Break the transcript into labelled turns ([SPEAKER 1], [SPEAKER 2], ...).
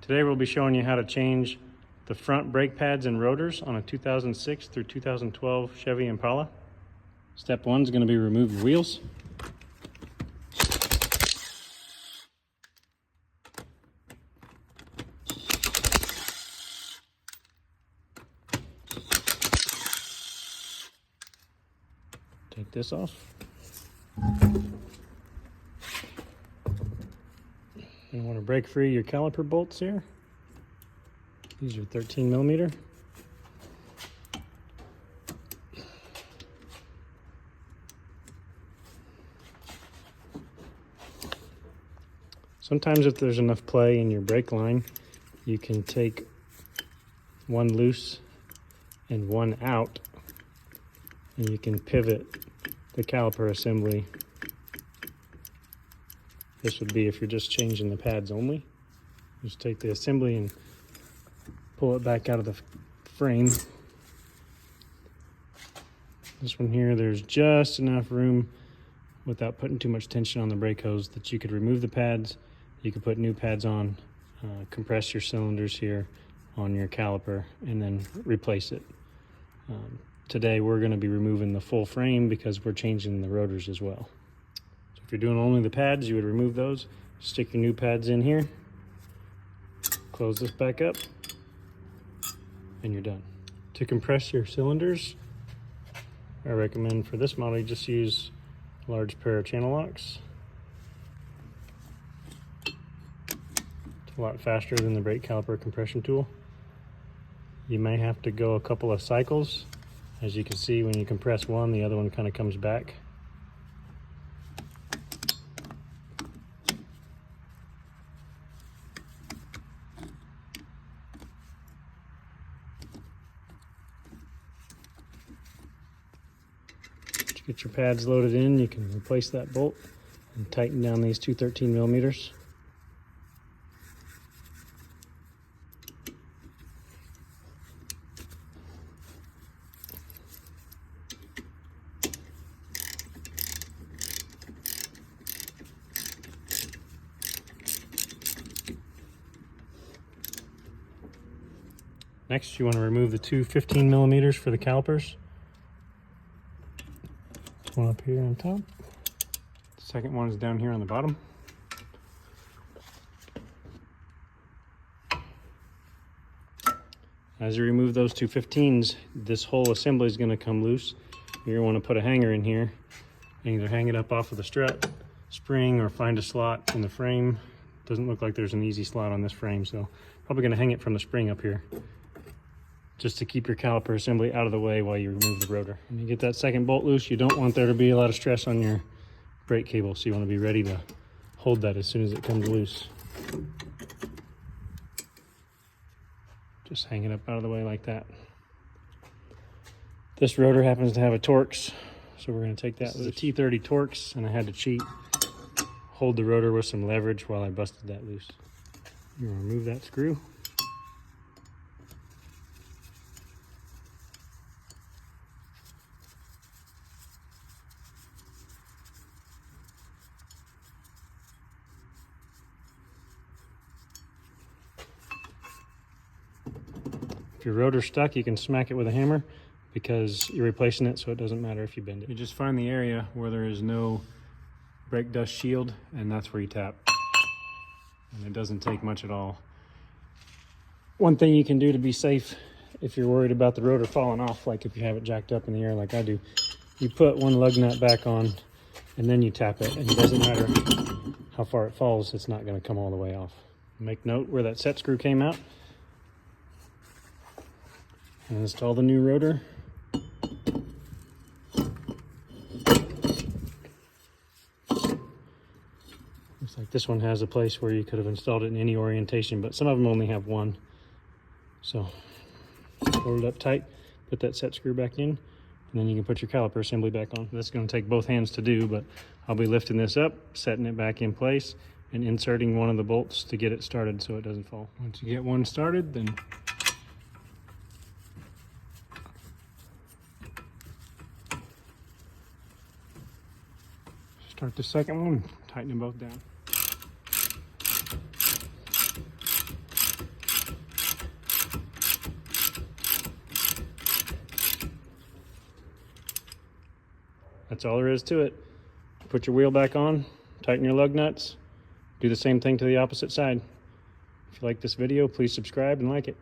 [SPEAKER 1] Today we'll be showing you how to change the front brake pads and rotors on a 2006 through 2012 Chevy Impala. Step one is going to be remove the wheels. Take this off. You want to break free your caliper bolts here. These are 13 millimeter. Sometimes if there's enough play in your brake line, you can take one loose and one out, and you can pivot the caliper assembly. This would be if you're just changing the pads only. Just take the assembly and pull it back out of the frame. This one here, there's just enough room without putting too much tension on the brake hose that you could remove the pads. You could put new pads on, compress your cylinders here on your caliper, and then replace it. Today we're going to be removing the full frame because we're changing the rotors as well. So if you're doing only the pads, you would remove those, stick your new pads in here, close this back up, and you're done. To compress your cylinders, I recommend for this model you just use a large pair of channel locks. It's a lot faster than the brake caliper compression tool. You may have to go a couple of cycles. As you can see, when you compress one, the other one kind of comes back. To get your pads loaded in, you can replace that bolt and tighten down these two 13 millimeters. Next, you want to remove the two 15 millimeters for the calipers. One up here on top. The second one is down here on the bottom. As you remove those two 15s, this whole assembly is going to come loose. You're going to want to put a hanger in here and either hang it up off of the strut, spring, or find a slot in the frame. Doesn't look like there's an easy slot on this frame, so probably going to hang it from the spring up here, just to keep your caliper assembly out of the way while you remove the rotor. When you get that second bolt loose, you don't want there to be a lot of stress on your brake cable, so you want to be ready to hold that as soon as it comes loose. Just hang it up out of the way like that. This rotor happens to have a Torx, so we're going to take that. This is a T30 Torx, and I had to cheat, hold the rotor with some leverage while I busted that loose. You want to remove that screw. If your rotor's stuck, you can smack it with a hammer because you're replacing it, so it doesn't matter if you bend it. You just find the area where there is no brake dust shield, and that's where you tap. And it doesn't take much at all. One thing you can do to be safe if you're worried about the rotor falling off, like if you have it jacked up in the air like I do, you put one lug nut back on and then you tap it, and it doesn't matter how far it falls, it's not going to come all the way off. Make note where that set screw came out. And install the new rotor. Looks like this one has a place where you could have installed it in any orientation, but some of them only have one. So hold it up tight, put that set screw back in, and then you can put your caliper assembly back on. This is going to take both hands to do, but I'll be lifting this up, setting it back in place, and inserting one of the bolts to get it started so it doesn't fall. Once you get one started, then start the second one, tighten them both down. That's all there is to it. Put your wheel back on, tighten your lug nuts, do the same thing to the opposite side. If you like this video, please subscribe and like it.